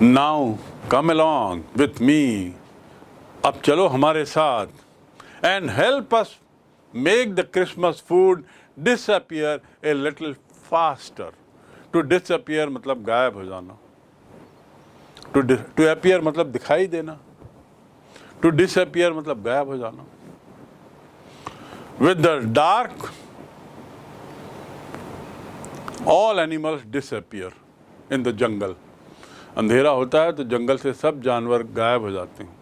Now come along with me. अब चलो हमारे साथ. And help us make the Christmas food disappear a little faster. To disappear मतलब गायब हो जाना. To appear मतलब दिखाई देना. To disappear मतलब गायब हो जाना. With the dark, all animals disappear in the jungle. अंधेरा होता है तो जंगल से सब जानवर गायब हो जाते हैं.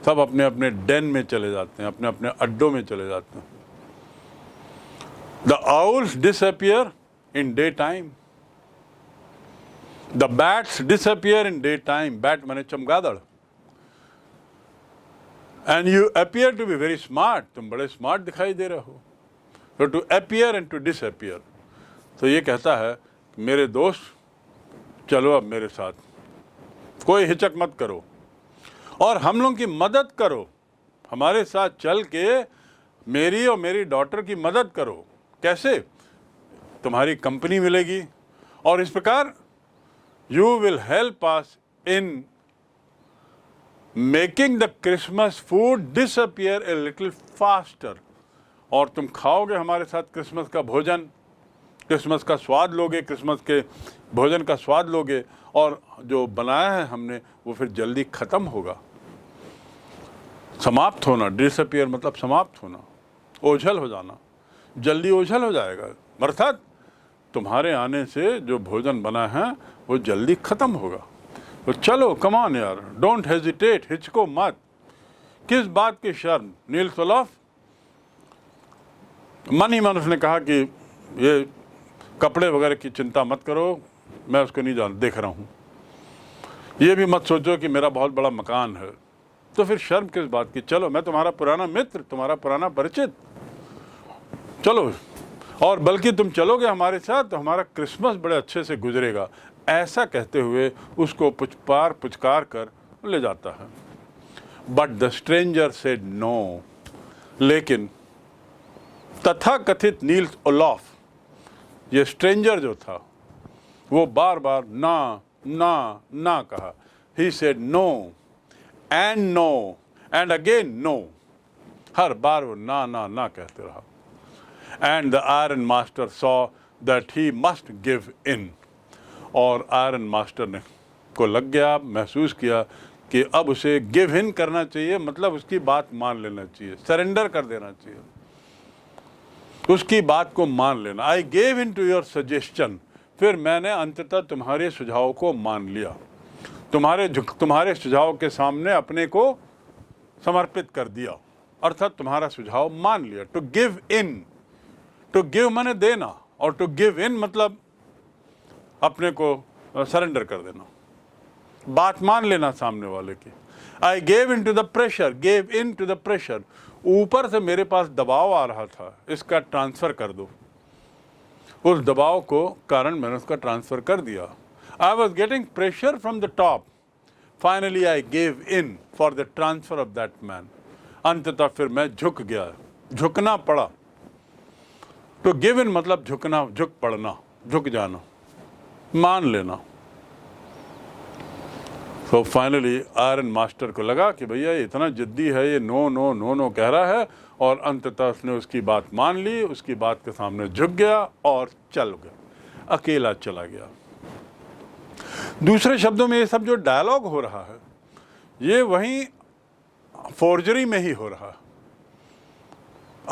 सब अपने अपने डेन में चले जाते हैं, अपने अपने अड्डों में चले जाते हैं. The owls disappear in daytime. The bats disappear in daytime. Bat माने चमगादड़. And you appear to be very smart. तुम बड़े स्मार्ट दिखाई दे रहे हो. So to appear and to disappear. तो ये कहता है मेरे दोस्त चलो अब मेरे साथ, कोई हिचक मत करो और हम लोग की मदद करो. हमारे साथ चल के मेरी और मेरी डॉटर की मदद करो. कैसे? तुम्हारी कंपनी मिलेगी और इस प्रकार you will help us in making the Christmas food disappear a little faster. और तुम खाओगे हमारे साथ क्रिसमस का भोजन, क्रिसमस का स्वाद लोगे, क्रिसमस के भोजन का स्वाद लोगे और जो बनाया है हमने वो फिर जल्दी ख़त्म होगा, समाप्त होना. डिसअपियर मतलब समाप्त होना, ओझल हो जाना, जल्दी ओझल हो जाएगा. अर्थात तुम्हारे आने से जो भोजन बना है वो जल्दी ख़त्म होगा. तो चलो कम ऑन यार, डोंट हेजिटेट, हिचको मत. किस बात की शर्म? नील्स ओलाफ मन ही मन उसने कहा कि ये कपड़े वगैरह की चिंता मत करो, मैं उसको नहीं देख रहा हूँ. ये भी मत सोचो कि मेरा बहुत बड़ा मकान है. तो फिर शर्म किस बात की? चलो, मैं तुम्हारा पुराना मित्र, तुम्हारा पुराना परिचित, चलो. और बल्कि तुम चलोगे हमारे साथ तो हमारा क्रिसमस बड़े अच्छे से गुजरेगा. ऐसा कहते हुए उसको पुचकार कर ले जाता है. But the stranger said no. लेकिन तथाकथित नील्स ओलाफ, ये स्ट्रेंजर जो था, वो बार बार ना ना ना कहा. He said no and again no. हर बार वो ना ना ना कहते रहा. And the iron master saw that he must give in. और आयरन मास्टर ने को लग गया, महसूस किया कि अब उसे गिव इन करना चाहिए, मतलब उसकी बात मान लेना चाहिए, सरेंडर कर देना चाहिए, उसकी बात को मान लेना. I gave in to your suggestion. फिर मैंने अंततः तुम्हारे सुझाव को मान लिया, तुम्हारे सुझाव के सामने अपने को समर्पित कर दिया. अर्थात तुम्हारा सुझाव मान लिया. To give in, to give माने देना और टू गिव इन मतलब अपने को सरेंडर कर देना, बात मान लेना सामने वाले की. I gave in to the pressure, gave in to the pressure. ऊपर से मेरे पास दबाव आ रहा था, इसका ट्रांसफ़र कर दो. उस दबाव को कारण मैंने उसका ट्रांसफ़र कर दिया. I was getting pressure from the top. Finally I gave in for the transfer of that man. अंततः फिर मैं झुक गया, झुकना पड़ा. तो गिव इन मतलब झुकना, झुक पड़ना, झुक जाना, मान लेना. तो फाइनली आयरन मास्टर को लगा कि भैया इतना जिद्दी है, ये नो नो नो नो कह रहा है. और अंततः उसने उसकी बात मान ली, उसकी बात के सामने झुक गया और चल गया, अकेला चला गया. दूसरे शब्दों में ये सब जो डायलॉग हो रहा है ये वहीं फोर्जरी में ही हो रहा है,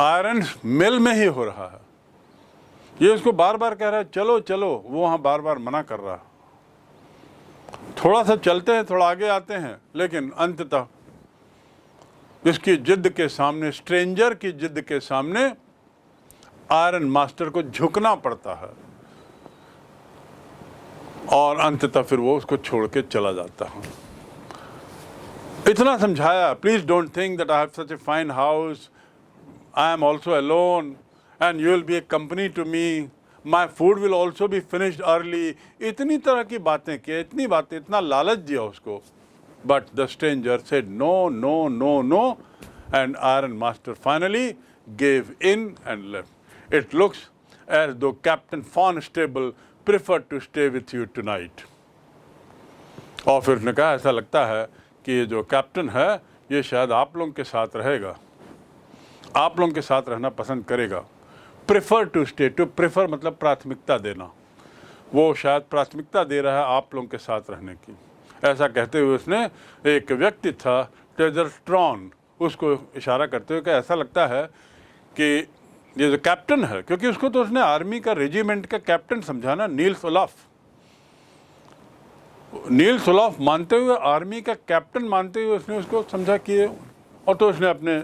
आयरन मिल में ही हो रहा है. ये उसको बार बार कह रहा है चलो चलो, वो वहाँ बार बार मना कर रहा है. थोड़ा सा चलते हैं, थोड़ा आगे आते हैं, लेकिन अंततः इसकी जिद के सामने, स्ट्रेंजर की जिद के सामने आयरन मास्टर को झुकना पड़ता है. और अंततः फिर वो उसको छोड़ के चला जाता है. इतना समझाया, please don't think that I have such a fine house, I am also alone and you will be a company to me, my food will also be finished early. इतनी तरह की बातें की, इतनी बातें, इतना लालच दिया उसको. But the stranger said no, no, no, no, and Iron Master finally gave in and left. It looks as though Captain Farnstable preferred to stay with you tonight. और फिर उसने कहा ऐसा लगता है कि ये जो कैप्टन है ये शायद आप लोगों के साथ रहेगा, आप लोगों के साथ रहना पसंद करेगा। Prefer to stay, to prefer मतलब प्राथमिकता देना, वो शायद प्राथमिकता दे रहा है आप लोगों के साथ रहने की। ऐसा कहते हुए उसने एक व्यक्ति था टेजरस्ट्रॉन, उसको इशारा करते हुए कि ऐसा लगता है कि ये जो कैप्टन है, क्योंकि उसको तो उसने आर्मी का रेजिमेंट का कैप्टन समझा ना, नील्स ओलाफ मानते हुए, आर्मी का कैप्टन मानते हुए उसने उसको समझा कि, और तो उसने अपने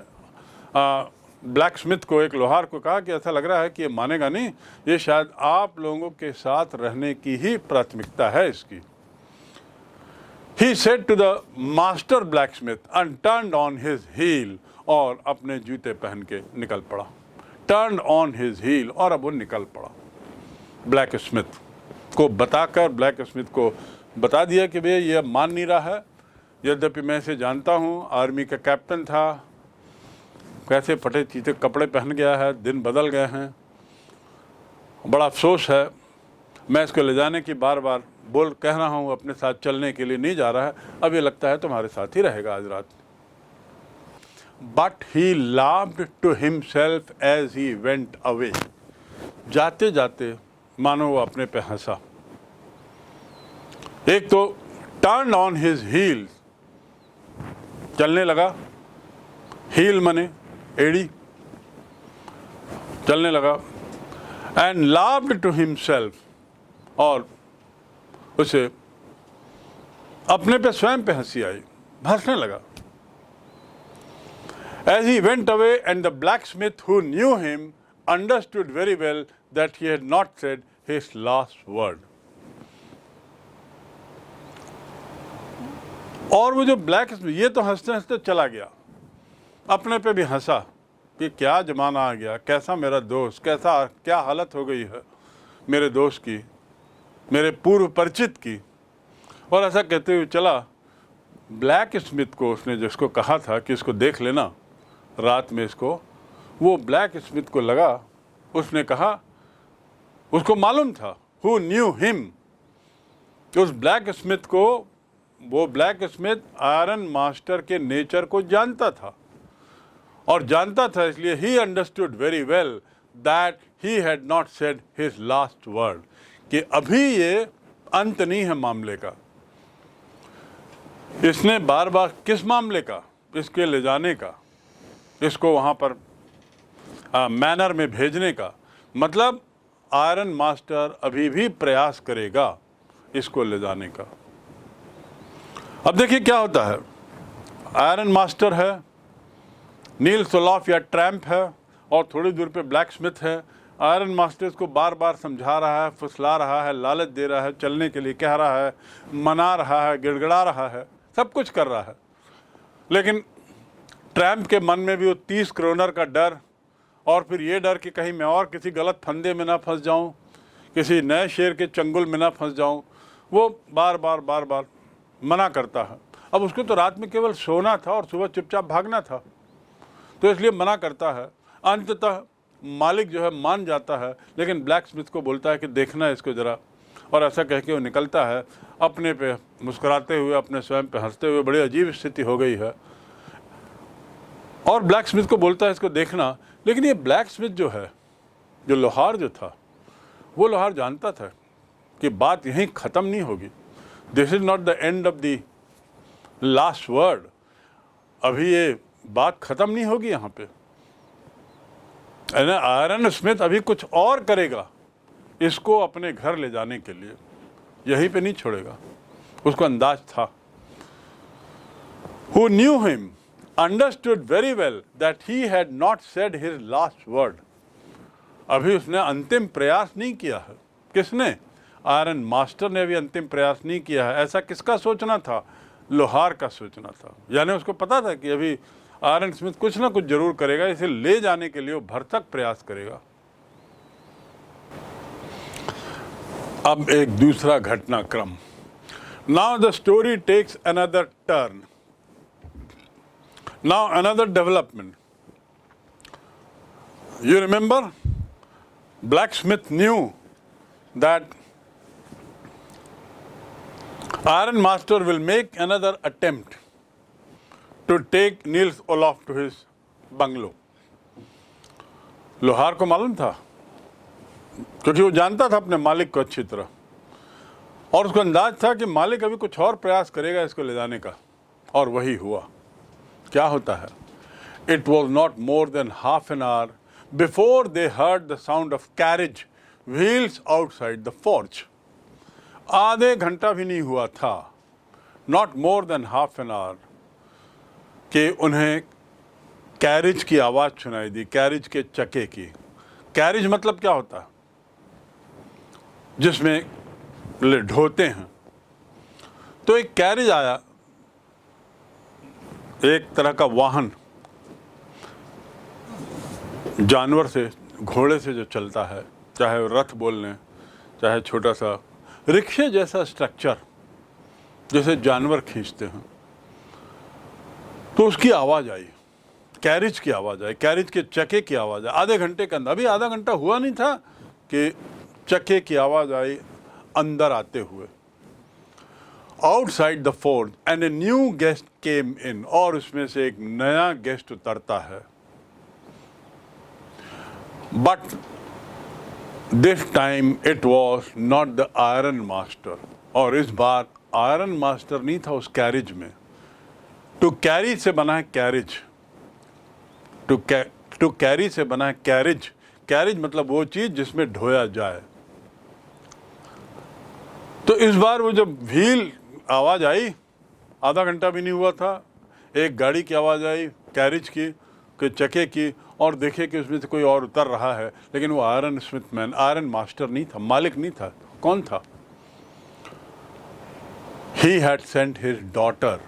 ब्लैक स्मिथ को, एक लोहार को कहा कि ऐसा लग रहा है कि ये मानेगा नहीं, ये शायद आप लोगों के साथ रहने की ही प्राथमिकता है इसकी। He said to the master blacksmith and turned on his heel, और अपने जूते पहन के निकल पड़ा। Turned on his heel, और अब वो निकल पड़ा। ब्लैक स्मिथ को बताकर, ब्लैक स्मिथ को बता दिया कि भैया ये मान नहीं रहा है, यद्यपि मैं इसे जानता हूँ, आर्मी का कैप्टन था, कैसे फटे चीते कपड़े पहन गया है, दिन बदल गए हैं, बड़ा अफसोस है, मैं इसको ले जाने की बार बार कह रहा हूँ, अपने साथ चलने के लिए नहीं जा रहा है, अब ये लगता है तुम्हारे साथ ही रहेगा आज रात। But he laughed to himself as he went away, जाते जाते मानो वो अपने पे हंसा। एक तो टर्न ऑन हिज हील, चलने लगा, हील मने एड़ी, चलने लगा, एंड लाफ्ड टू हिमसेल्फ, और उसे अपने पे स्वयं पे हंसी आई, हंसने लगा। As he went away, and the blacksmith who knew him understood very well that he had not said his last word. और वो जो ब्लैक स्मिथ, ये तो हंसते हंसते चला गया, अपने पे भी हंसा कि क्या जमाना आ गया, कैसा मेरा दोस्त, कैसा क्या हालत हो गई है मेरे दोस्त की, मेरे पूर्व परिचित की। और ऐसा कहते हुए चला। ब्लैक स्मिथ को उसने जिसको कहा था कि इसको देख लेना रात में इसको, वो ब्लैक स्मिथ को लगा, उसने कहा, उसको मालूम था, हु न्यू हिम, उस ब्लैक स्मिथ को, वो ब्लैक स्मिथ आयरन मास्टर के नेचर को जानता था, और जानता था इसलिए he understood very well that he had not said his last word, कि अभी ये अंत नहीं है मामले का। इसने बार बार किस मामले का, इसके ले जाने का, इसको वहाँ पर मैनर में भेजने का, मतलब आयरन मास्टर अभी भी प्रयास करेगा इसको ले जाने का। अब देखिए क्या होता है, आयरन मास्टर है, नील्स ओलाफ या ट्रैम्प है, और थोड़ी दूर पे ब्लैक स्मिथ है। आयरन मास्टर इसको बार बार समझा रहा है, फुसला रहा है, लालच दे रहा है, चलने के लिए कह रहा है, मना रहा है, गिड़गिड़ा रहा है, सब कुछ कर रहा है। लेकिन ट्रैम्प के मन में भी वो 30 क्रोनर का डर, और फिर ये डर कि कहीं मैं और किसी गलत फंदे में ना फंस जाऊं, किसी नए शेर के चंगुल में ना फंस जाऊं, वो बार बार मना करता है। अब उसको तो रात में केवल सोना था और सुबह चुपचाप भागना था, तो इसलिए मना करता है। अंततः मालिक जो है मान जाता है, लेकिन ब्लैक स्मिथ को बोलता है कि देखना है इसको ज़रा, और ऐसा कह के वो निकलता है, अपने पे मुस्कुराते हुए, अपने स्वयं पे हंसते हुए। बड़ी अजीब स्थिति हो गई है। और ब्लैक स्मिथ को बोलता है इसको देखना, लेकिन ये ब्लैक स्मिथ जो है, जो लोहार जो था, वो लोहार जानता था कि बात यहीं ख़त्म नहीं होगी। This is not the end of the last word, अभी ये बात ख़त्म नहीं होगी यहाँ पे। आयरन स्मिथ अभी कुछ और करेगा इसको अपने घर ले जाने के लिए, यहीं पे नहीं छोड़ेगा। उसको अंदाज था। Who knew him understood very well that he had not said his last word. अभी उसने अंतिम प्रयास नहीं किया है। किसने? आयरन मास्टर ने भी अंतिम प्रयास नहीं किया है। ऐसा किसका सोचना था? लोहार का सोचना था। यानी उसको पता था कि अभी आयरन स्मिथ कुछ ना कुछ जरूर करेगा, इसे ले जाने के लिए वो भरसक प्रयास करेगा। अब एक दूसरा घटनाक्रम। Now the story takes another turn. Now another development. You remember, blacksmith knew that Iron Master will make another attempt to take Niels Olaf to his bungalow. लोहार को मालूम था, क्योंकि वो जानता था अपने मालिक को अच्छी तरह, और उसको अंदाज था कि मालिक अभी कुछ और प्रयास करेगा इसको ले जाने का, और वही हुआ। क्या होता है? It was not more than half an hour before they heard the sound of carriage wheels outside the forge. आधे घंटा भी नहीं हुआ था, not more than half an hour, कि उन्हें कैरिज की आवाज़ सुनाई दी, कैरिज के चक्के की। कैरिज मतलब क्या होता है? जिसमें ढोते हैं। तो एक कैरिज आया, एक तरह का वाहन, जानवर से, घोड़े से जो चलता है, चाहे रथ बोल लें, चाहे छोटा सा रिक्शे जैसा स्ट्रक्चर जैसे जानवर खींचते हैं, तो उसकी आवाज़ आई, कैरिज की आवाज़ आई, कैरिज के चक्के की आवाज़ आई। आधे घंटे के अंदर, अभी आधा घंटा हुआ नहीं था कि चक्के की आवाज़ आई अंदर आते हुए। Outside the forge and a new guest came in, और उसमें से एक नया गेस्ट उतरता है। But this time it was not the iron master, और इस बार आयरन मास्टर नहीं था उस कैरिज में। टू कैरी से बना है कैरिज, टू कैरी से बना है कैरिज। कैरिज मतलब वो चीज जिसमें ढोया जाए। तो इस बार वो जब व्हील आवाज आई, आधा घंटा भी नहीं हुआ था, एक गाड़ी की आवाज आई, कैरिज की, के चक्के की, और देखे कि उसमें से कोई और उतर रहा है, लेकिन वो आयरन स्मिथमैन, आयरन मास्टर नहीं था, मालिक नहीं था। कौन था? He had sent his daughter,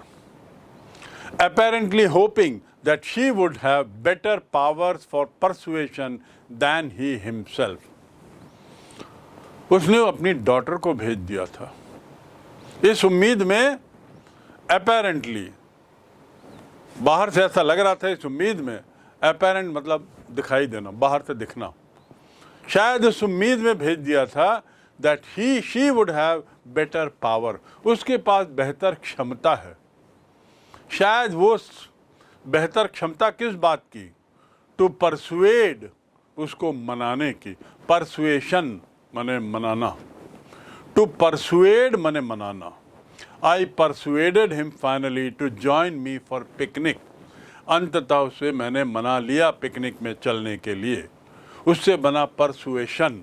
apparently hoping that she would have better powers for persuasion than he himself. उसने अपनी डॉटर को भेज दिया था इस उम्मीद में, apparently, बाहर से ऐसा लग रहा था, इस उम्मीद में, apparent मतलब दिखाई देना, बाहर से दिखना, शायद इस उम्मीद में भेज दिया था that she would have better power, उसके पास बेहतर क्षमता है। शायद वो बेहतर क्षमता किस बात की? टू परसुएड, उसको मनाने की। परसुएशन माने मनाना, टू परसुएड माने मनाना। I persuaded him finally to join me for picnic, अंततः उसे मैंने मना लिया पिकनिक में चलने के लिए। उससे बना परसुएशन।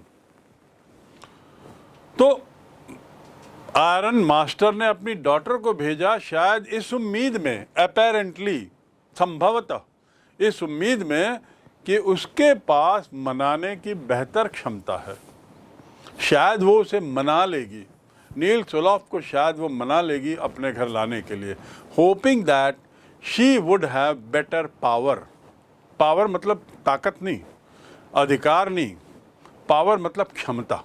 तो आयरन मास्टर ने अपनी डॉटर को भेजा शायद इस उम्मीद में, अपेरेंटली, संभवतः इस उम्मीद में कि उसके पास मनाने की बेहतर क्षमता है। शायद वो उसे मना लेगी, नील्स ओलाफ को शायद वो मना लेगी अपने घर लाने के लिए। Hoping that she would have better power. Power मतलब ताकत नहीं, अधिकार नहीं, पावर मतलब क्षमता,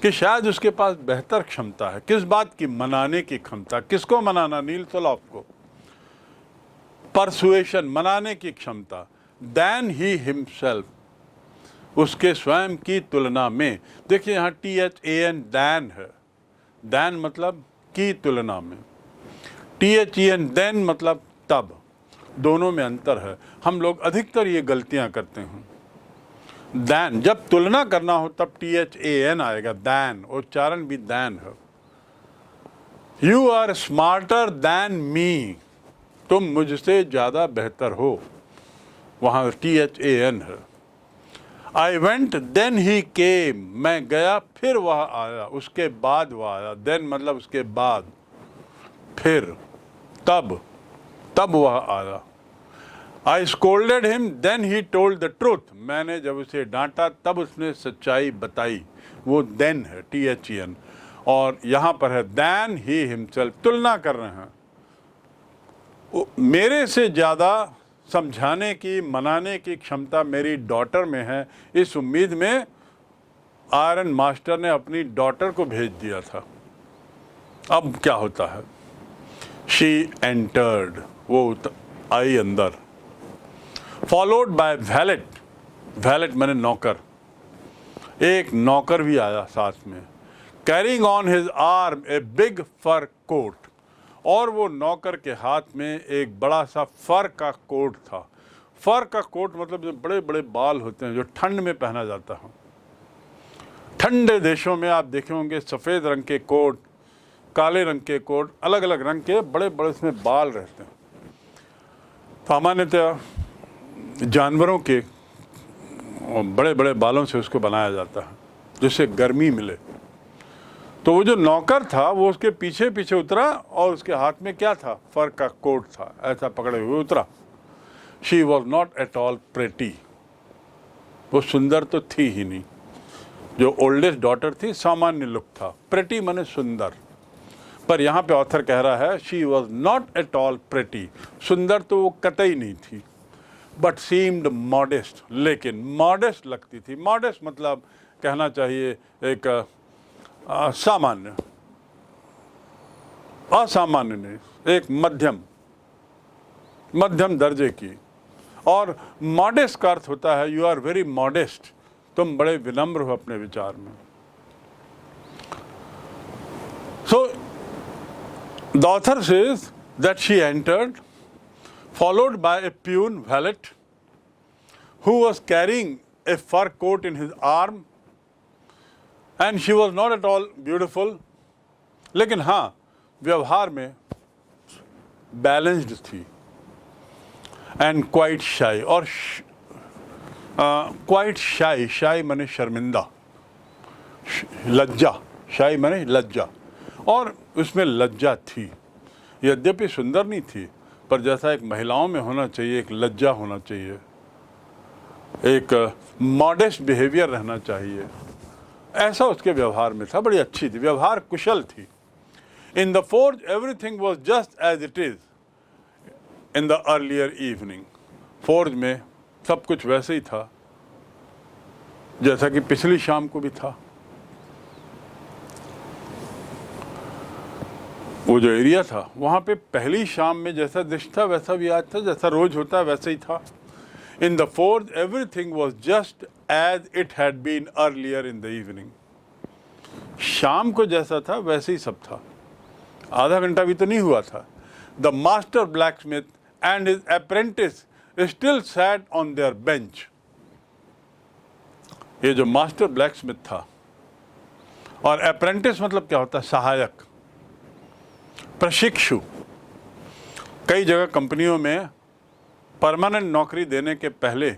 कि शायद उसके पास बेहतर क्षमता है। किस बात की? मनाने की क्षमता। किसको मनाना? नील्स ओलाफ को। परसुएशन, मनाने की क्षमता। दैन ही हिमसेल्फ, उसके स्वयं की तुलना में। देखिए यहाँ THAN दैन है, दैन मतलब की तुलना में, THEN देन मतलब तब। दोनों में अंतर है। हम लोग अधिकतर ये गलतियां करते हैं। दैन, जब तुलना करना हो तब THAN आएगा, दैन, उच्चारण भी दैन है। You are smarter than me, तुम मुझसे ज़्यादा बेहतर हो, वहाँ THAN है। आई वेंट देन ही केम, मैं गया फिर वह आया, उसके बाद वह आया। देन मतलब उसके बाद, फिर, तब, तब वह आया। I scolded him then he told the truth, मैंने जब उसे डांटा तब उसने सच्चाई बताई। वो देन है, THEN, और यहाँ पर है दैन ही हिमसेल्फ। तुलना कर रहे हैं, मेरे से ज़्यादा समझाने की, मनाने की क्षमता मेरी डॉटर में है। इस उम्मीद में आयरन मास्टर ने अपनी डॉटर को भेज दिया था। अब क्या होता है? शी एंटर्ड, वो आई अंदर, फॉलोड बाय वैलेट, वैलेट माने नौकर, एक नौकर भी आया साथ में। Carrying on his arm a big fur coat, और वो नौकर के हाथ में एक बड़ा सा फर का कोट था। फर का कोट मतलब जो बड़े बड़े बाल होते हैं जो ठंड में पहना जाता है। ठंडे देशों में आप देखे होंगे सफ़ेद रंग के कोट, काले रंग के कोट, अलग अलग रंग के बड़े बड़े उसमें बाल रहते हैं। सामान्यतः जानवरों के बड़े बड़े बालों से उसको बनाया जाता है जिससे गर्मी मिले। तो वो जो नौकर था वो उसके पीछे पीछे उतरा और उसके हाथ में क्या था? फर का कोट था, ऐसा पकड़े हुए उतरा। She was not at all pretty, वो सुंदर तो थी ही नहीं। जो ओल्डेस्ट डॉटर थी सामान्य लुक था, प्रेटी माने सुंदर। पर यहाँ पे ऑथर कह रहा है she was not at all pretty, सुंदर तो वो कतई नहीं थी। बट सीम्ड मॉडेस्ट, लेकिन मॉडेस्ट लगती थी। मॉडेस्ट मतलब कहना चाहिए एक सामान्य, असामान्य नहीं, एक मध्यम दर्जे की। और मॉडेस्ट का अर्थ होता है यू आर वेरी मॉडेस्ट, तुम बड़े विनम्र हो अपने विचार में। So the author says that she entered followed by a peon valet who was carrying a fur coat in his arm, and she was not at all beautiful, लेकिन हाँ व्यवहार में बैलेंस्ड थी, and quite shy, और quite shy, shy माने शर्मिंदा, लज्जा, shy माने लज्जा, और उसमें लज्जा थी। यद्यपि सुंदर नहीं थी पर जैसा एक महिलाओं में होना चाहिए, एक लज्जा होना चाहिए, एक मॉडेस्ट बिहेवियर रहना चाहिए, ऐसा उसके व्यवहार में था। बड़ी अच्छी थी, व्यवहार कुशल थी। In the forge everything was just as it is in the earlier evening, forge में सब कुछ वैसे ही था जैसा कि पिछली शाम को भी था। वो जो एरिया था वहाँ पे पहली शाम में जैसा दृश्य था वैसा भी आज था, जैसा रोज होता है वैसे ही था। In the forge everything was just as it had been earlier in the evening, शाम को जैसा था वैसे ही सब था, आधा घंटा भी तो नहीं हुआ था। The master black Smith and his apprentice still sat on their bench, ये जो मास्टर ब्लैक स्मिथ था, और अप्रेंटिस मतलब क्या होता है? सहायक, प्रशिक्षु। कई जगह कंपनियों में परमानेंट नौकरी देने के पहले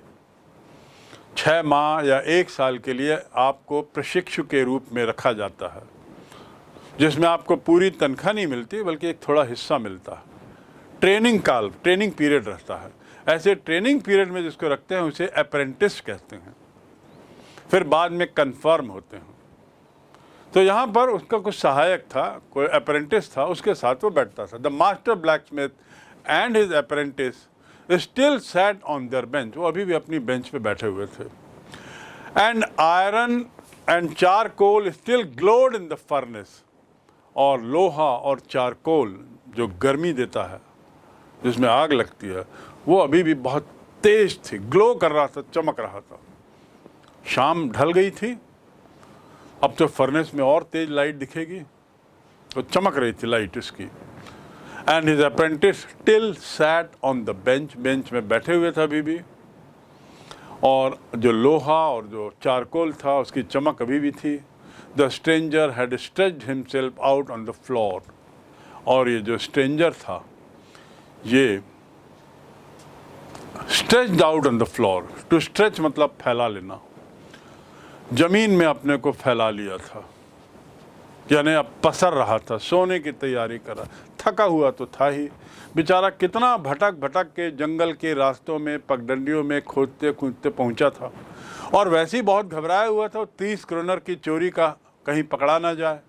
6 माह या 1 साल के लिए आपको प्रशिक्षु के रूप में रखा जाता है, जिसमें आपको पूरी तनख्वाह नहीं मिलती बल्कि एक थोड़ा हिस्सा मिलता है। ट्रेनिंग काल, ट्रेनिंग पीरियड रहता है। ऐसे ट्रेनिंग पीरियड में जिसको रखते हैं उसे अप्रेंटिस कहते हैं, फिर बाद में कन्फर्म होते हैं। तो यहाँ पर उसका कुछ सहायक था, कोई अप्रेंटिस था, उसके साथ वो बैठता था। The master black Smith and his apprentice still sat on their bench, वो अभी भी अपनी बेंच पे बैठे हुए थे। And iron and charcoal still glowed in the furnace, और लोहा और चारकोल जो गर्मी देता है, जिसमें आग लगती है, वो अभी भी बहुत तेज थी, ग्लो कर रहा था, चमक रहा था। शाम ढल गई थी, अब तो फर्नेस में और तेज लाइट दिखेगी, तो चमक रही थी लाइट उसकी। And his apprentice still sat on the bench, bench में बैठे हुए थे अभी भी, और जो लोहा और जो चारकोल था उसकी चमक अभी भी थी। The stranger had stretched himself out on the floor, और ये जो स्ट्रेंजर था ये stretched out on the floor, to stretch मतलब फैला लेना, जमीन में अपने को फैला लिया था, यानी अब पसर रहा था, सोने की तैयारी कर रहा। थका हुआ तो था ही बेचारा, कितना भटक भटक के जंगल के रास्तों में, पगडंडियों में खोदते कूदते पहुंचा था, और वैसे ही बहुत घबराया हुआ था 30 क्रोनर की चोरी का कहीं पकड़ा ना जाए।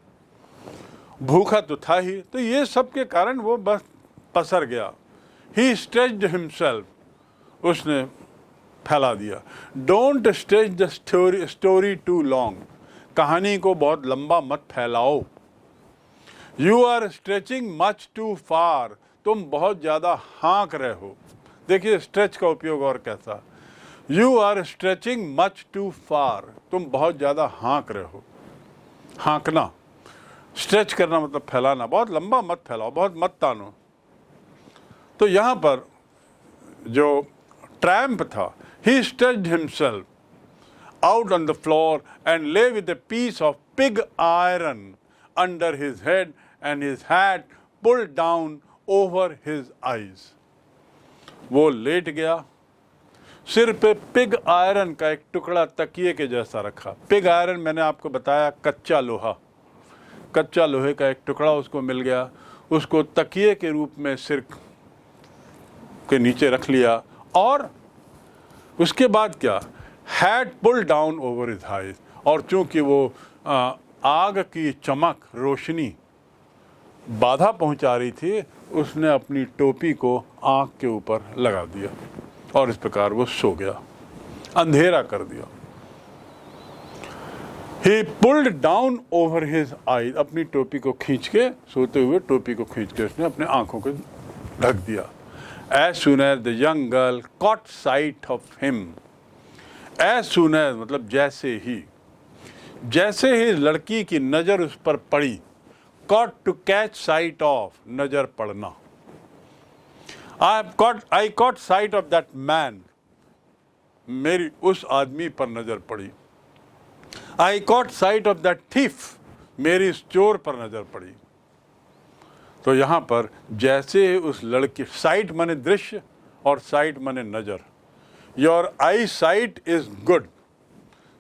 भूखा तो था ही, तो ये सब के कारण वो बस पसर गया। ही स्ट्रेच्ड हिमसेल्फ, उसने फैला दिया। Don't stretch the story too long, कहानी को बहुत लंबा मत फैलाओ। You are stretching much too far, तुम बहुत ज़्यादा हाँक रहे हो। देखिए स्ट्रेच का उपयोग और कैसा, you are stretching much too far, तुम बहुत ज़्यादा हाँक रहे हो। हाँकना स्ट्रेच करना मतलब फैलाना, बहुत लंबा मत फैलाओ, बहुत मत तानो। तो यहाँ पर जो ट्रैम्प था, he stretched himself out on the floor and lay with a piece of pig iron under his head and his hat pulled down over his eyes. वो लेट गया, सिर पे पिग आयरन का एक टुकड़ा तकिए के जैसा रखा। पिग आयरन मैंने आपको बताया कच्चा लोहा, कच्चा लोहे का एक टुकड़ा उसको मिल गया, उसको तकिए के रूप में सिर के नीचे रख लिया। और उसके बाद क्या, had pull down over his eyes, और चूंकि वो आग की चमक, रोशनी बाधा पहुंचा रही थी, उसने अपनी टोपी को आंख के ऊपर लगा दिया और इस प्रकार वो सो गया, अंधेरा कर दिया। He pulled down over his eyes, अपनी टोपी को खींच के, सोते हुए टोपी को खींच के उसने अपने आंखों को ढक दिया। As soon as the young girl caught sight of him, as soon as मतलब जैसे ही लड़की की नजर उस पर पड़ी, caught to catch sight of, नजर पड़ना। I caught sight of that man, मेरी उस आदमी पर नजर पड़ी। I caught sight of that thief, मेरी इस चोर पर नजर पड़ी। तो यहाँ पर जैसे उस लड़की, साइट माने दृश्य और साइट माने नजर। Your I site is good,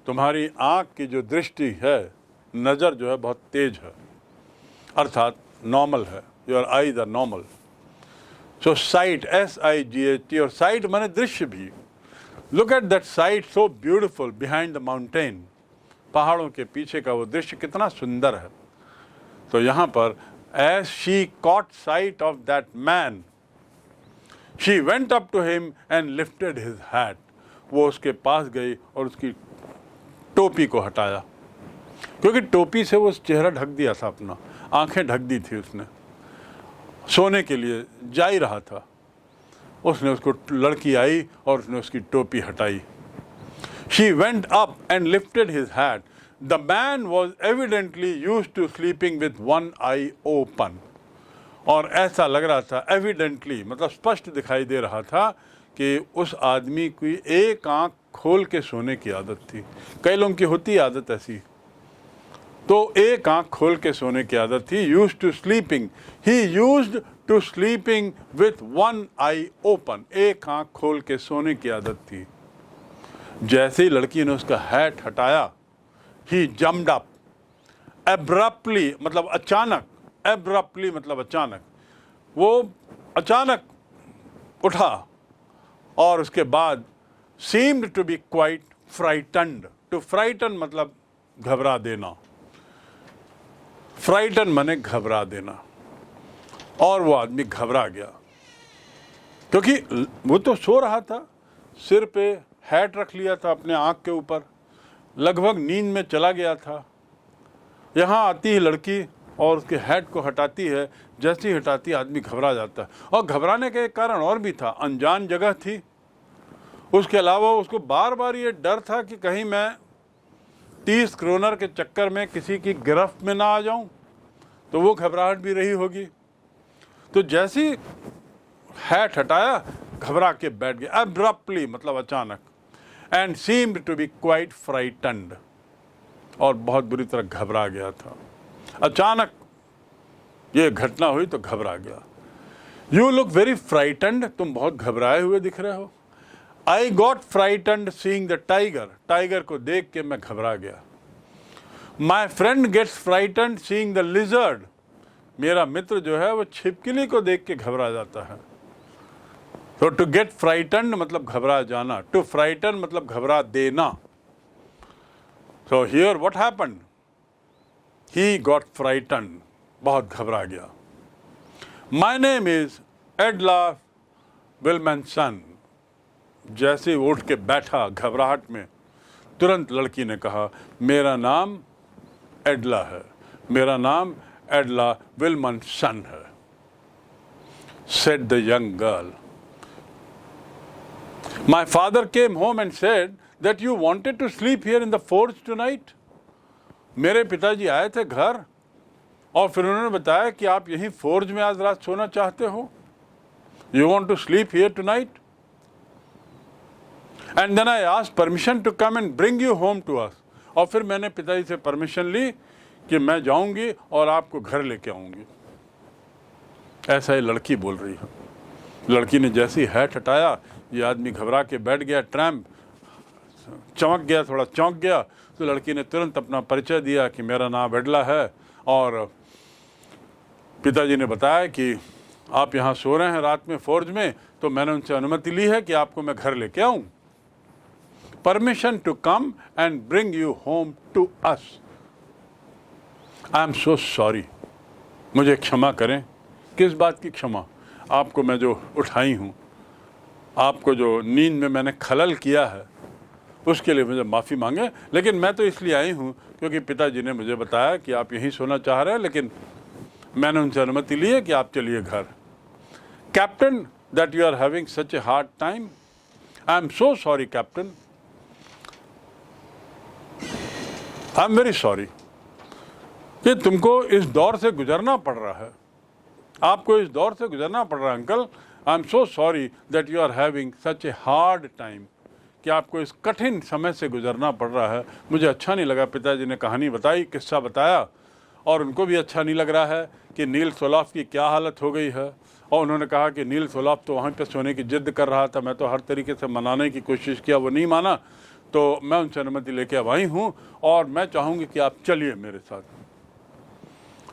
तुम्हारी आँख की जो दृष्टि है, नज़र जो है बहुत तेज है, अर्थात नॉर्मल है। Your eyes are normal. So sight, SIGHT, और साइट माने दृश्य भी। Look at that sight so beautiful behind the mountain, पहाड़ों के पीछे का वो दृश्य कितना सुंदर है। तो यहाँ पर as she caught sight of that man, she went up to him and lifted his hat. वो उसके पास गई और उसकी टोपी को हटाया, क्योंकि टोपी से वो चेहरा ढक दिया था अपना, आंखें ढक दी थी उसने, सोने के लिए जा ही रहा था। उसने उसको, लड़की आई और उसने उसकी टोपी हटाई। She went up and lifted his hat. The man was evidently used to sleeping with one eye open. और ऐसा लग रहा था, evidently मतलब स्पष्ट दिखाई दे रहा था कि उस आदमी की एक आंख खोल के सोने की आदत थी। कई लोगों की होती आदत ऐसी, तो एक आंख खोल के सोने की आदत थी। Used to sleeping, he used to sleeping with one eye open, एक आंख खोल के सोने की आदत थी। जैसे ही लड़की ने उसका हैट हटाया, he jumped up abruptly मतलब अचानक, abruptly मतलब अचानक, वो अचानक उठा और उसके बाद seemed to be quite frightened, to frighten मतलब घबरा देना, frighten माने घबरा देना, और वो आदमी घबरा गया, क्योंकि वो तो सो रहा था, सिर पे हैट रख लिया था अपने आँख के ऊपर, लगभग नींद में चला गया था। यहाँ आती है लड़की और उसके हैट को हटाती है, जैसे ही हटाती आदमी घबरा जाता है। और घबराने का एक कारण और भी था, अनजान जगह थी, उसके अलावा उसको बार बार ये डर था कि कहीं मैं 30 क्रोनर के चक्कर में किसी की गिरफ्त में ना आ जाऊं, तो वो घबराहट भी रही होगी। तो जैसे ही हैट हटाया, घबरा के बैठ गया, एब्रप्टली मतलब अचानक, and seemed to be quite frightened, और बहुत बुरी तरह घबरा गया था। अचानक ये घटना हुई तो घबरा गया। यू लुक वेरी फ्राइटन्ड, तुम बहुत घबराए हुए दिख रहे हो। I got frightened seeing the tiger, tiger को देख के मैं घबरा गया। My friend gets frightened seeing the lizard, मेरा मित्र जो है वो छिपकली को देख के घबरा जाता है। तो टू गेट फ्राइटन्ड मतलब घबरा जाना, टू फ्राइटन मतलब घबरा देना। So here what happened, he got frightened, बहुत घबरा गया। माय नेम इज एडला विल्मनसन, जैसे उठ के बैठा घबराहट में, तुरंत लड़की ने कहा, मेरा नाम एडला है, मेरा नाम एडला विल्मनसन है। Said the young girl, my father came home and said that you wanted to sleep here in the forge tonight. मेरे पिताजी आए थे घर और फिर उन्होंने बताया कि आप यहीं फोर्ज में आज रात सोना चाहते हो, you want to sleep here tonight. And then I asked permission to come and bring you home to us. और फिर मैंने पिताजी से परमिशन ली कि मैं जाऊंगी और आपको घर लेके आऊंगी। ऐसा ही लड़की बोल रही है। लड़की ने जैसे ही हैट हटाया, ये आदमी घबरा के बैठ गया, ट्रैम्प चमक गया, थोड़ा चौंक गया। तो लड़की ने तुरंत अपना परिचय दिया कि मेरा नाम एडला है, और पिताजी ने बताया कि आप यहाँ सो रहे हैं रात में फोर्ज में, तो मैंने उनसे अनुमति ली है कि आपको मैं घर लेके आऊँ। Permission to come and bring you home to us. I am so sorry, मुझे क्षमा करें। किस बात की क्षमा? आपको मैं जो उठाई हूँ, आपको जो नींद में मैंने खलल किया है, उसके लिए मुझे माफ़ी मांगे। लेकिन मैं तो इसलिए आई हूँ क्योंकि पिताजी ने मुझे बताया कि आप यहीं सोना चाह रहे हैं, लेकिन मैंने उनसे अनुमति ली है कि आप चलिए घर। Captain, that you are having such a hard time. I am so sorry captain, I am very sorry कि तुमको इस दौर से गुजरना पड़ रहा है, आपको इस दौर से गुजरना पड़ रहा है uncle. I am so sorry that you are having such a hard time, कि आपको इस कठिन समय से गुजरना पड़ रहा है। मुझे अच्छा नहीं लगा। पिताजी ने कहानी बताई, किस्सा बताया, और उनको भी अच्छा नहीं लग रहा है कि नील सोलाफ की क्या हालत हो गई है। और उन्होंने कहा कि नील सोलाफ तो वहाँ पे सोने की जिद कर रहा था, मैं तो हर तरीके से मनाने की कोशिश किया, वो नहीं माना, तो मैं उनसे अनुमति लेके अब आई हूँ और मैं चाहूँगी कि आप चलिए मेरे साथ।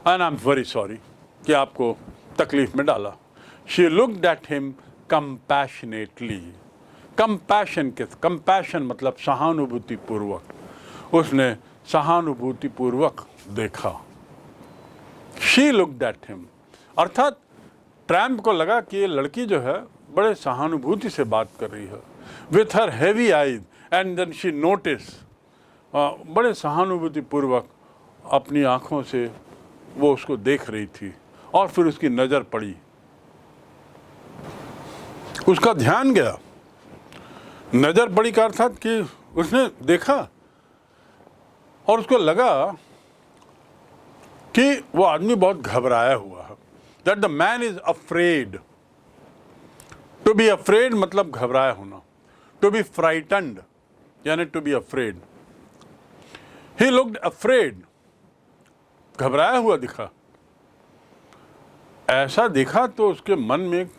And I am very sorry कि आपको तकलीफ में डाला। She looked at him compassionately. Compassion मतलब सहानुभूति पूर्वक। उसने सहानुभूति पूर्वक देखा। शी लुक्ड एट हिम, अर्थात ट्रैम्प को लगा कि ये लड़की जो है बड़े सहानुभूति से बात कर रही है। With her heavy eyes and then she notice, बड़े सहानुभूति पूर्वक अपनी आँखों से वो उसको देख रही थी। और फिर उसकी नज़र पड़ी, उसका ध्यान गया। नज़र पड़ी का अर्थात कि उसने देखा और उसको लगा कि वो आदमी बहुत घबराया हुआ है। That the man is afraid. To be afraid मतलब घबराया होना। टू बी फ्राइटन्ड यानी to be afraid. He looked afraid, घबराया हुआ दिखा। ऐसा दिखा तो उसके मन में,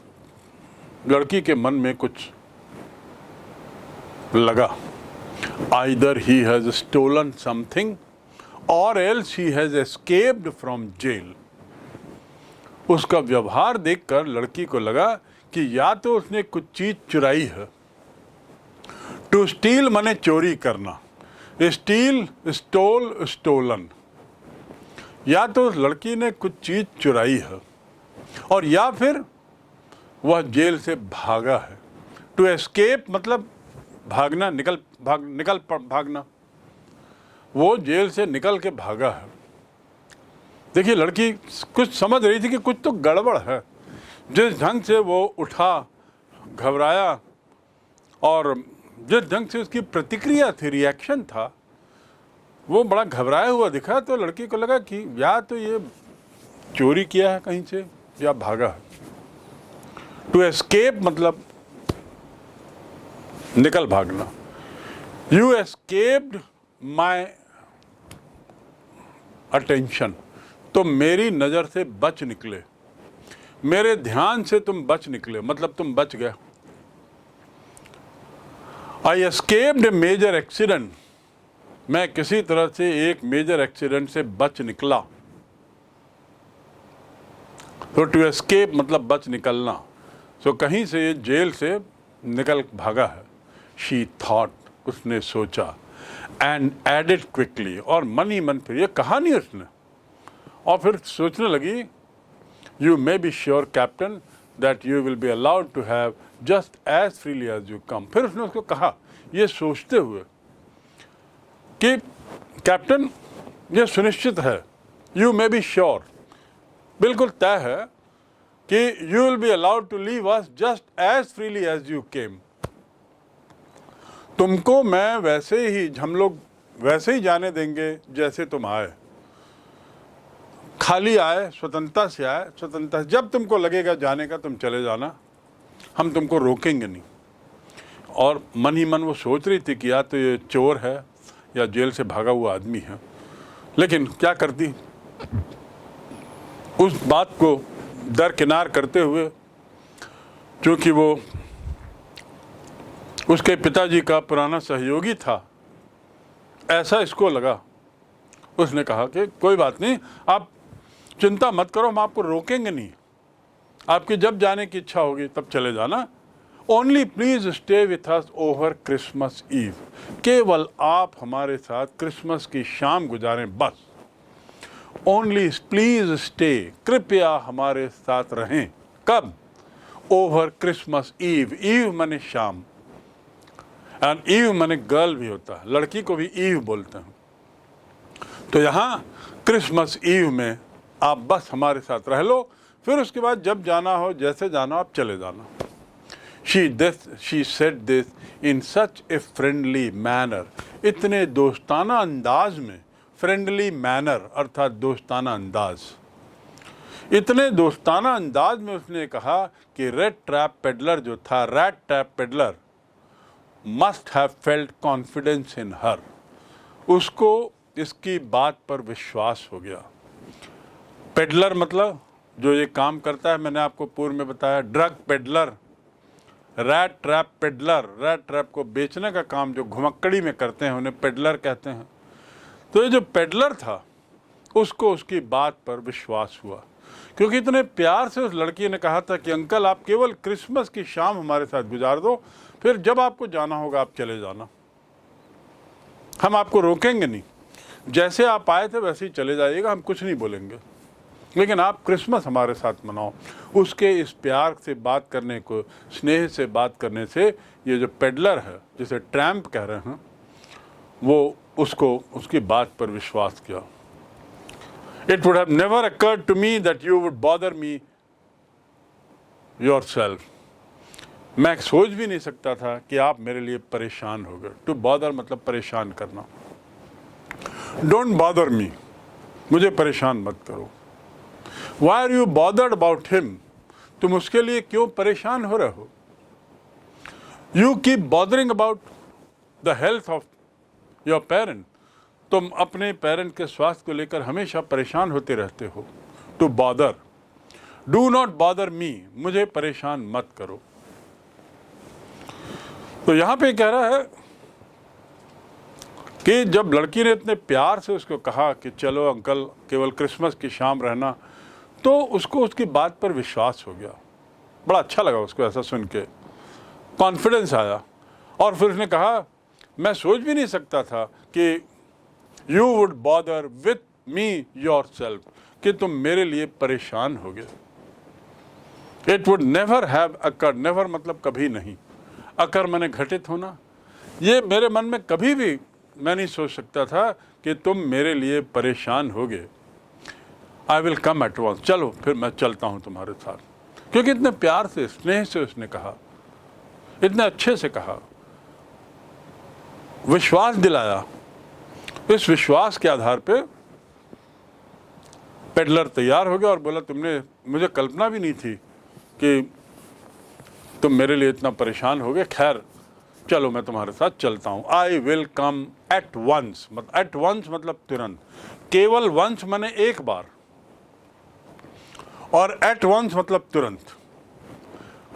लड़की के मन में कुछ लगा। Either he has stolen something or else he has escaped from jail. उसका व्यवहार देखकर लड़की को लगा कि या तो उसने कुछ चीज चुराई है। टू स्टील माने चोरी करना, स्टील, स्टोल, स्टोलन। या तो उस लड़की ने कुछ चीज चुराई है और या फिर वह जेल से भागा है। टू एस्केप मतलब भागना, भागना। वो जेल से निकल के भागा है। देखिए, लड़की कुछ समझ रही थी कि कुछ तो गड़बड़ है। जिस ढंग से वो उठा, घबराया, और जिस ढंग से उसकी प्रतिक्रिया थी, रिएक्शन था, वो बड़ा घबराया हुआ दिखा। तो लड़की को लगा कि या तो ये चोरी किया है कहीं से या भागा है। टू एस्केप मतलब निकल भागना। यू एस्केप्ड माई अटेंशन, तुम मेरी नज़र से बच निकले, मेरे ध्यान से तुम बच निकले, मतलब तुम बच गए। आई एस्केप्ड ए मेजर एक्सीडेंट, मैं किसी तरह से एक मेजर एक्सीडेंट से बच निकला। तो टू एस्केप मतलब बच निकलना। सो कहीं से ये जेल से निकल भागा है। शी थॉट, उसने सोचा, एंड एडेड क्विकली, और मन ही मन फिर ये कहा नहीं उसने, और फिर सोचने लगी, you may be sure captain that you will be allowed to have just as freely as you come. फिर उसने उसको कहा ये सोचते हुए कि कैप्टन ये सुनिश्चित है, यू मे बी श्योर, बिल्कुल तय है कि you will be allowed to leave us just as freely as you came. तुमको मैं वैसे ही, हम लोग वैसे ही जाने देंगे जैसे तुम आए। खाली आए, स्वतंत्रता से आए, स्वतंत्रता से जब तुमको लगेगा जाने का तुम चले जाना, हम तुमको रोकेंगे नहीं। और मन ही मन वो सोच रही थी कि या तो ये चोर है या जेल से भागा हुआ आदमी है, लेकिन क्या करती, उस बात को दरकिनार करते हुए, क्योंकि वो उसके पिताजी का पुराना सहयोगी था, ऐसा इसको लगा। उसने कहा कि कोई बात नहीं, आप चिंता मत करो, हम आपको रोकेंगे नहीं, आपकी जब जाने की इच्छा होगी तब चले जाना। Only please stay with us over Christmas eve, केवल आप हमारे साथ क्रिसमस की शाम गुजारें बस। ओनली प्लीज स्टे, कृपया हमारे साथ रहें। कब? Over Christmas ewe. ईव माने शाम, एंड ईव माने गर्ल भी होता है, लड़की को भी ईव बोलते हैं। तो यहाँ क्रिसमस ईव में आप बस हमारे साथ रह लो, फिर उसके बाद जब जाना हो, जैसे जाना आप चले जाना। She said this in such a friendly manner, इतने दोस्ताना अंदाज में, फ्रेंडली मैनर अर्थात दोस्ताना अंदाज, इतने दोस्ताना अंदाज में उसने कहा कि रेड ट्रैप पेडलर जो था, rat trap peddler, must have felt confidence in her, उसको इसकी बात पर विश्वास हो गया। पेडलर मतलब जो ये काम करता है, मैंने आपको पूर्व में बताया, drug peddler, rat trap peddler, rat trap को बेचने का काम जो घुमक्कड़ी में करते हैं उन्हें पेडलर कहते हैं। तो ये जो पेडलर था उसको उसकी बात पर विश्वास हुआ, क्योंकि इतने प्यार से उस लड़की ने कहा था कि अंकल आप केवल क्रिसमस की शाम हमारे साथ गुजार दो, फिर जब आपको जाना होगा आप चले जाना, हम आपको रोकेंगे नहीं, जैसे आप आए थे वैसे ही चले जाइएगा, हम कुछ नहीं बोलेंगे, लेकिन आप क्रिसमस हमारे साथ मनाओ। उसके इस प्यार से बात करने को, स्नेह से बात करने से ये जो पेडलर है, जिसे ट्रैम्प कह रहे हैं, वो उसको उसकी बात पर विश्वास किया। It would have never occurred to me that you would bother me yourself. मैं सोच भी नहीं सकता था कि आप मेरे लिए परेशान हो गए। To bother मतलब परेशान करना। Don't bother me, मुझे परेशान मत करो। Why are you bothered about him? तुम उसके लिए क्यों परेशान हो रहे हो? You keep bothering about the health of your parent. तुम अपने पेरेंट के स्वास्थ्य को लेकर हमेशा परेशान होते रहते हो। To bother, do not bother me, मुझे परेशान मत करो। तो यहां पे कह रहा है कि जब लड़की ने इतने प्यार से उसको कहा कि चलो अंकल केवल क्रिसमस की शाम रहना, तो उसको उसकी बात पर विश्वास हो गया। बड़ा अच्छा लगा उसको ऐसा सुन के, कॉन्फिडेंस आया। और फिर उसने कहा मैं सोच भी नहीं सकता था कि You would bother with me yourself, कि तुम मेरे लिए परेशान होगे। It would never have occurred, never मतलब कभी नहीं, अकर मैंने घटित होना, ये मेरे मन में कभी भी मैं नहीं सोच सकता था कि तुम मेरे लिए परेशान होगे। I will come at once, चलो फिर मैं चलता हूँ तुम्हारे साथ। क्योंकि इतने प्यार से, स्नेह से उसने कहा, इतने अच्छे से कहा, विश्वास दिलाया। इस विश्वास के आधार पे पेडलर तैयार हो गया और बोला तुमने, मुझे कल्पना भी नहीं थी कि तुम मेरे लिए इतना परेशान हो गए, खैर चलो मैं तुम्हारे साथ चलता हूँ। I will come at once, at once मतलब तुरंत, केवल वंस माने एक बार, और एट वंस मतलब तुरंत।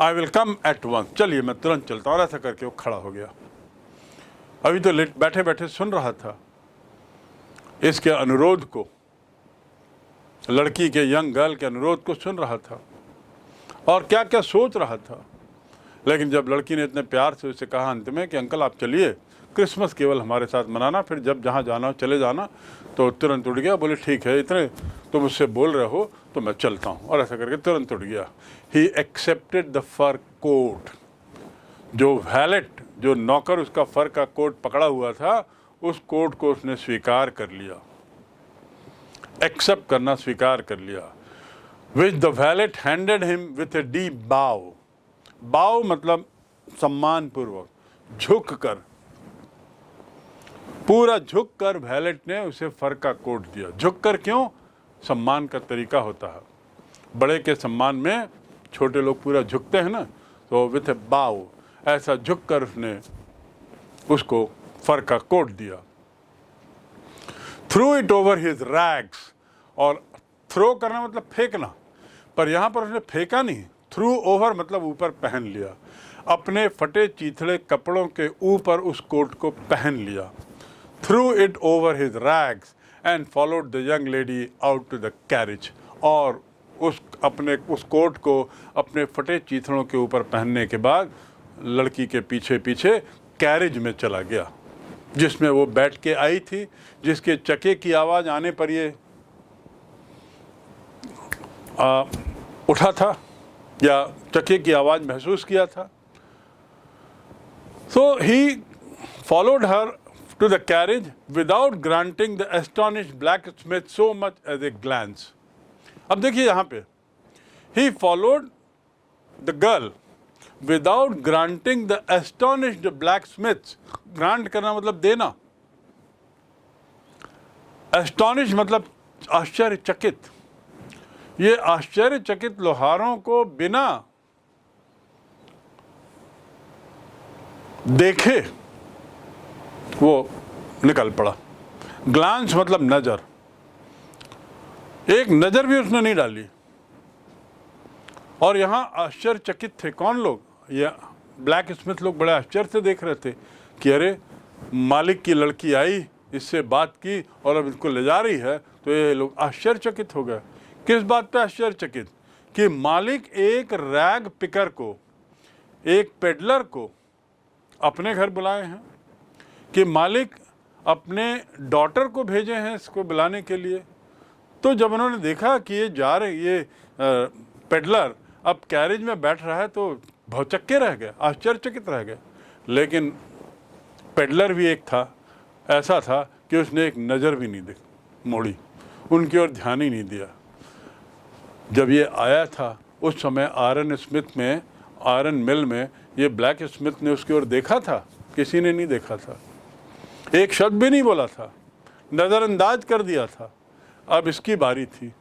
I will come at once, चलिए मैं तुरंत चलता हूँ। ऐसा करके वो खड़ा हो गया। अभी तो बैठे बैठे सुन रहा था इसके अनुरोध को, लड़की के, यंग गर्ल के अनुरोध को सुन रहा था और क्या क्या सोच रहा था। लेकिन जब लड़की ने इतने प्यार से उसे कहा अंत में कि अंकल आप चलिए, क्रिसमस केवल हमारे साथ मनाना, फिर जब जहाँ जाना हो चले जाना, तो तुरंत उठ गया। बोले ठीक है, इतने तुम मुझसे बोल रहे हो तो मैं चलता हूँ। और ऐसा करके तुरंत उठ गया। He accepted the fur coat, जो वैलेट, जो नौकर उसका फर का कोट पकड़ा हुआ था, उस कोट को उसने स्वीकार कर लिया, एक्सेप्ट करना स्वीकार कर लिया। Which the wallet handed him with a deep बाव, बाव मतलब सम्मान पूर्वक, झुक कर, पूरा झुक कर वैलेट ने उसे फर का कोट दिया। झुक कर क्यों? सम्मान का तरीका होता है। बड़े के सम्मान में छोटे लोग पूरा झुकते हैं ना, तो विथ ए बाव ऐसा झुक कर उसने उसको फर का कोट दिया। Through it over his rags, और थ्रो करना मतलब फेंकना, पर यहाँ पर उसने फेंका नहीं, थ्रू ओवर मतलब ऊपर पहन लिया, अपने फटे चीथड़े कपड़ों के ऊपर उस कोट को पहन लिया। Threw it over his rags and followed the young lady out to the carriage, और उस कोट को अपने फटे चीथड़ों के ऊपर पहनने के बाद लड़की के पीछे पीछे कैरिज में चला गया, जिसमें वो बैठ के आई थी, जिसके चक्के की आवाज़ आने पर ये उठा था या चक्के की आवाज़ महसूस किया था। So he followed her to the carriage without granting the astonished blacksmith so much as a glance. अब देखिए यहाँ पे, he followed the girl without granting the astonished blacksmith. grant करना मतलब देना, astonish मतलब आश्चर्यचकित। ये आश्चर्यचकित लोहारों को बिना देखे वो निकल पड़ा। ग्लांस मतलब नजर, एक नजर भी उसने नहीं डाली। और यहाँ आश्चर्यचकित थे कौन लोग? ये ब्लैक स्मिथ लोग बड़े आश्चर्य से देख रहे थे कि अरे मालिक की लड़की आई, इससे बात की और अब इसको ले जा रही है। तो ये लोग आश्चर्यचकित हो गए। किस बात पे आश्चर्यचकित? कि मालिक एक रैग पिकर को, एक पेडलर को अपने घर बुलाए हैं, कि मालिक अपने डॉटर को भेजे हैं इसको बुलाने के लिए। तो जब उन्होंने देखा कि ये पेडलर अब कैरेज में बैठ रहा है तो भौचक्के रह गए, आश्चर्यचकित रह गए। लेकिन पेडलर भी एक था, ऐसा था कि उसने एक नज़र भी नहीं मोड़ी, उनकी ओर ध्यान ही नहीं दिया। जब ये आया था उस समय आयरन मिल में ये ब्लैक स्मिथ ने उसकी ओर देखा था? किसी ने नहीं देखा था, एक शब्द भी नहीं बोला था, नज़रअंदाज कर दिया था। अब इसकी बारी थी,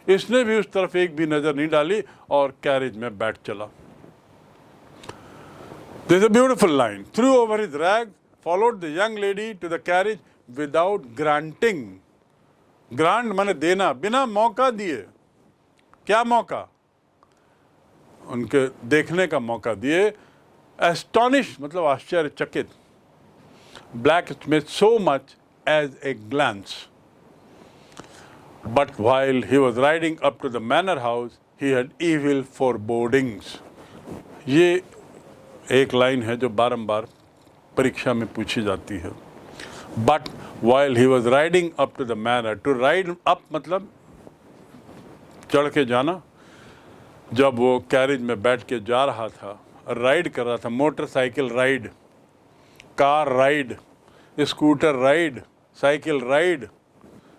इसने भी उस तरफ एक भी नज़र नहीं डाली और कैरेज में बैठ चला। There is a beautiful line. Threw over his rag, followed the young lady to the carriage without granting. Grant माने देना, बिना मौका दिए। क्या मौका? उनके देखने का मौका दिए। एस्टॉनिश मतलब आश्चर्यचकित। Black Smith so much as a glance. But while he was riding up to the manor house, he had evil forebodings. ये एक लाइन है जो बारंबार परीक्षा में पूछी जाती है। But while he was riding up to the manor, to ride up मतलब चढ़ के जाना। जब वो कैरेज में बैठ के जा रहा था, राइड कर रहा था, motorcycle ride, car ride, scooter ride, cycle ride,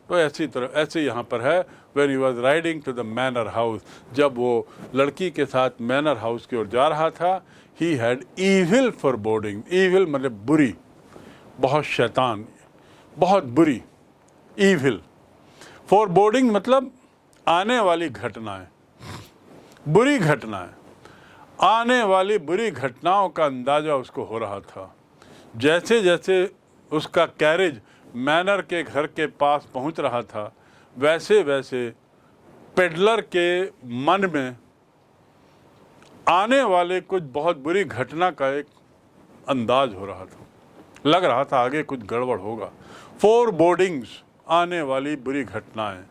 तो ऐसे यहाँ पर है। When he was riding to the manor house, जब वो लड़की के साथ मैनर हाउस की ओर जा रहा था, he had evil foreboding. evil मतलब बुरी, बहुत शैतान, बहुत बुरी, evil। foreboding मतलब आने वाली घटनाएं, बुरी घटनाएं, आने वाली बुरी घटनाओं का अंदाज़ा उसको हो रहा था। जैसे जैसे उसका कैरेज मैनर के घर के पास पहुंच रहा था, वैसे वैसे पेडलर के मन में आने वाले कुछ बहुत बुरी घटना का एक अंदाज हो रहा था। लग रहा था आगे कुछ गड़बड़ होगा। फोरबोर्डिंग्स, आने वाली बुरी घटनाएं।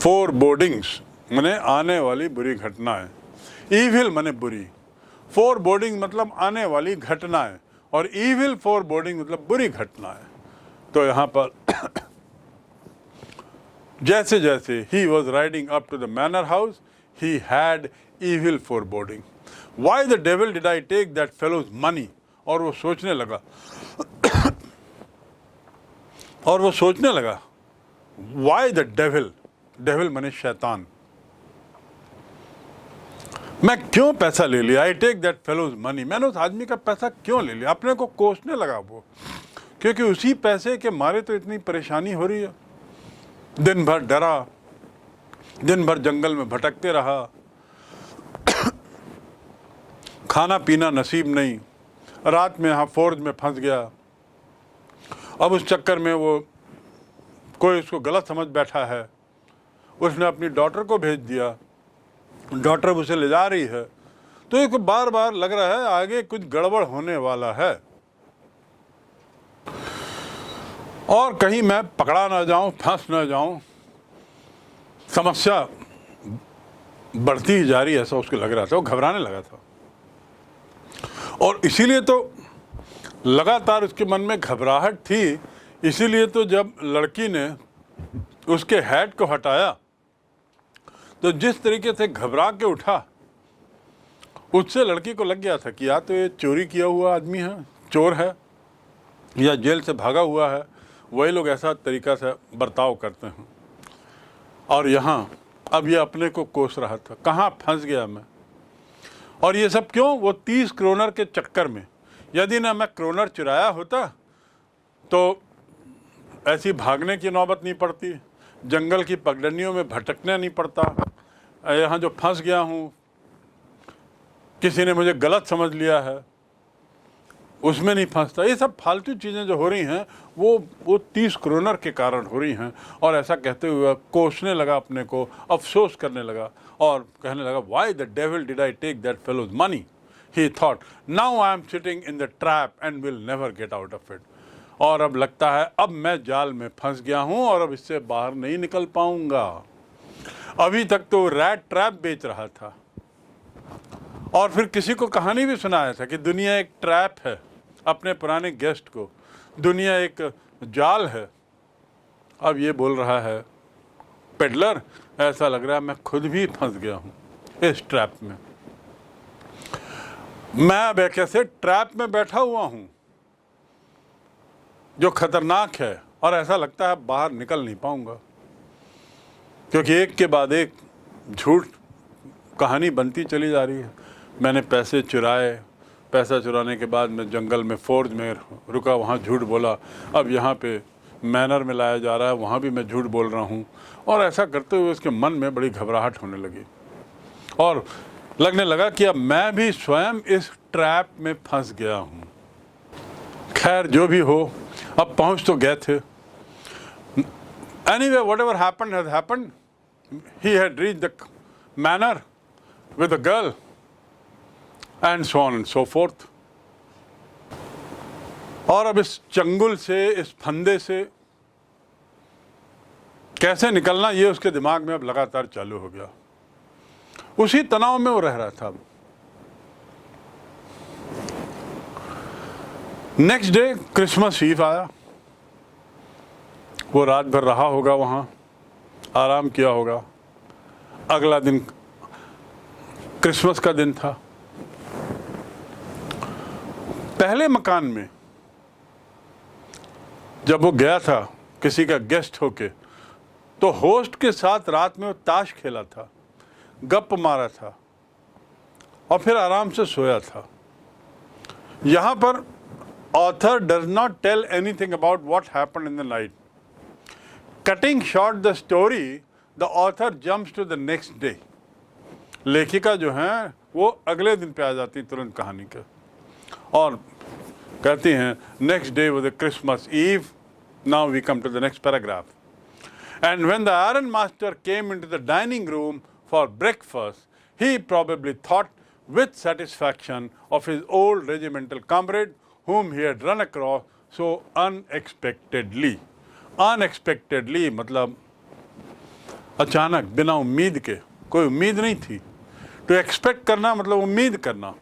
फोरबोर्डिंग्स माने आने वाली बुरी घटनाएं। ईविल माने बुरी। फोरबोर्डिंग मतलब आने वाली घटनाएं, और ईविल फोरबोर्डिंग मतलब बुरी घटनाएं। तो यहाँ पर जैसे जैसे he was riding up to the manor house, he had evil foreboding. Why the devil did I take that fellow's money? और वो सोचने लगा why the devil? devil माने शैतान, मैं क्यों पैसा ले लिया? I take that fellow's money, मैंने उस आदमी का पैसा क्यों ले लिया? अपने को कोसने लगा वो, क्योंकि उसी पैसे के मारे तो इतनी परेशानी हो रही है। दिन भर डरा, दिन भर जंगल में भटकते रहा, खाना पीना नसीब नहीं, रात में यहाँ फौज में फंस गया। अब उस चक्कर में वो कोई उसको गलत समझ बैठा है, उसने अपनी डॉटर को भेज दिया, डॉटर उसे ले जा रही है, तो इसको बार बार लग रहा है आगे कुछ गड़बड़ होने वाला है और कहीं मैं पकड़ा ना जाऊं, फंस ना जाऊं, समस्या बढ़ती ही जा रही है, ऐसा उसको लग रहा था। वो घबराने लगा था और इसीलिए तो लगातार उसके मन में घबराहट थी। इसीलिए तो जब लड़की ने उसके हैट को हटाया तो जिस तरीके से घबरा के उठा, उससे लड़की को लग गया था कि या तो ये चोरी किया हुआ आदमी है, चोर है, या जेल से भागा हुआ है। वही लोग ऐसा तरीका से बर्ताव करते हैं। और यहाँ अब ये अपने को कोस रहा था, कहाँ फंस गया मैं। और ये सब क्यों? वो 30 क्रोनर के चक्कर में। यदि ना मैं क्रोनर चुराया होता तो ऐसी भागने की नौबत नहीं पड़ती, जंगल की पगडंडियों में भटकने नहीं पड़ता। यहाँ जो फंस गया हूँ, किसी ने मुझे गलत समझ लिया है, उसमें नहीं फंसता। ये सब फालतू चीज़ें जो हो रही हैं वो 30 क्रोनर के कारण हो रही हैं। और ऐसा कहते हुए कोसने लगा अपने को, अफसोस करने लगा और कहने लगा, why the devil did I take that fellow's money, he thought, now I am sitting in the trap and will never get out of it. और अब लगता है अब मैं जाल में फंस गया हूँ और अब इससे बाहर नहीं निकल पाऊंगा। अभी तक तो रैट ट्रैप बेच रहा था और फिर किसी को कहानी भी सुनाया था कि दुनिया एक ट्रैप है, अपने पुराने गेस्ट को, दुनिया एक जाल है। अब ये बोल रहा है पेडलर, ऐसा लग रहा है मैं खुद भी फंस गया हूँ इस ट्रैप में। मैं अब एक ऐसे ट्रैप में बैठा हुआ हूँ जो खतरनाक है और ऐसा लगता है बाहर निकल नहीं पाऊंगा, क्योंकि एक के बाद एक झूठ कहानी बनती चली जा रही है। मैंने पैसे चुराए, पैसा चुराने के बाद मैं जंगल में फोर्ज में रुका, वहाँ झूठ बोला। अब यहाँ पे मैनर में लाया जा रहा है, वहाँ भी मैं झूठ बोल रहा हूँ। और ऐसा करते हुए उसके मन में बड़ी घबराहट होने लगी और लगने लगा कि अब मैं भी स्वयं इस ट्रैप में फंस गया हूँ। खैर जो भी हो, अब पहुँच तो गए थे। Anyway, whatever happened has happened. He had reached the manor with a girl and so on and so forth. और अब इस चंगुल से, इस फंदे से कैसे निकलना, ये उसके दिमाग में अब लगातार चालू हो गया। उसी तनाव में वो रह रहा था। नेक्स्ट डे क्रिसमस ईव आया। वो रात भर रहा होगा वहाँ, आराम किया होगा। अगला दिन क्रिसमस का दिन था। पहले मकान में जब वो गया था किसी का गेस्ट होके, तो होस्ट के साथ रात में वो ताश खेला था, गप मारा था और फिर आराम से सोया था। यहाँ पर author does not tell anything about what happened in the night. Cutting short the story, the author jumps to the next day. लेखिका जो हैं वो अगले दिन पे आ जाती तुरंत कहानी के और कहती हैं, next day was the Christmas Eve. Now we come to the next paragraph. And when the iron master came into the dining room for breakfast, he probably thought with satisfaction of his old regimental comrade whom he had run across so unexpectedly. Unexpectedly मतलब अचानक, बिना उम्मीद के, कोई उम्मीद नहीं थी। To expect करना मतलब उम्मीद करना,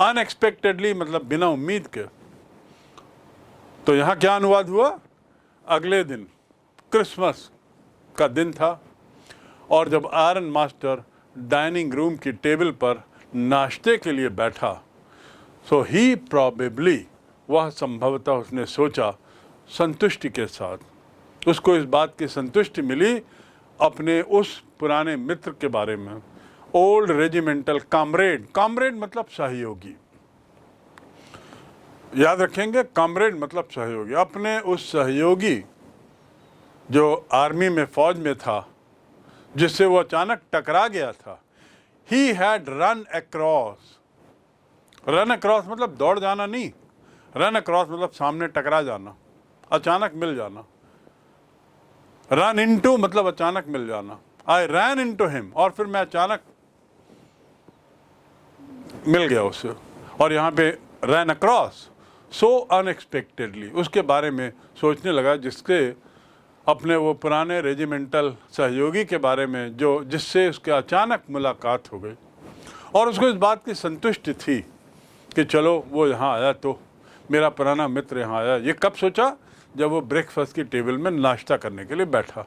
अनएक्सपेक्टेडली मतलब बिना उम्मीद के। तो यहाँ क्या अनुवाद हुआ? अगले दिन क्रिसमस का दिन था और जब आयरन मास्टर डाइनिंग रूम की टेबल पर नाश्ते के लिए बैठा, सो ही प्रॉबेबली, वह संभवतः उसने सोचा संतुष्टि के साथ, उसको इस बात की संतुष्टि मिली अपने उस पुराने मित्र के बारे में, ओल्ड रेजिमेंटल कॉमरेड। कॉमरेड मतलब सहयोगी। याद रखेंगे, कॉमरेड मतलब सहयोगी। अपने उस सहयोगी जो आर्मी में, फौज में था, जिससे वो अचानक टकरा गया था, he had run across. Run across मतलब दौड़ जाना नहीं, रन अक्रॉस मतलब सामने टकरा जाना, अचानक मिल जाना। रन इनटू मतलब अचानक मिल जाना। आई रैन इनटू हिम, और फिर मैं अचानक मिल गया उससे। और यहाँ पे रैन अक्रॉस, सो अनएक्सपेक्टेडली, उसके बारे में सोचने लगा, जिसके अपने वो पुराने रेजिमेंटल सहयोगी के बारे में जो जिससे उसके अचानक मुलाकात हो गई। और उसको इस बात की संतुष्टि थी कि चलो वो यहाँ आया तो मेरा पुराना मित्र यहाँ आया। ये कब सोचा? जब वो ब्रेकफास्ट की टेबल में नाश्ता करने के लिए बैठा।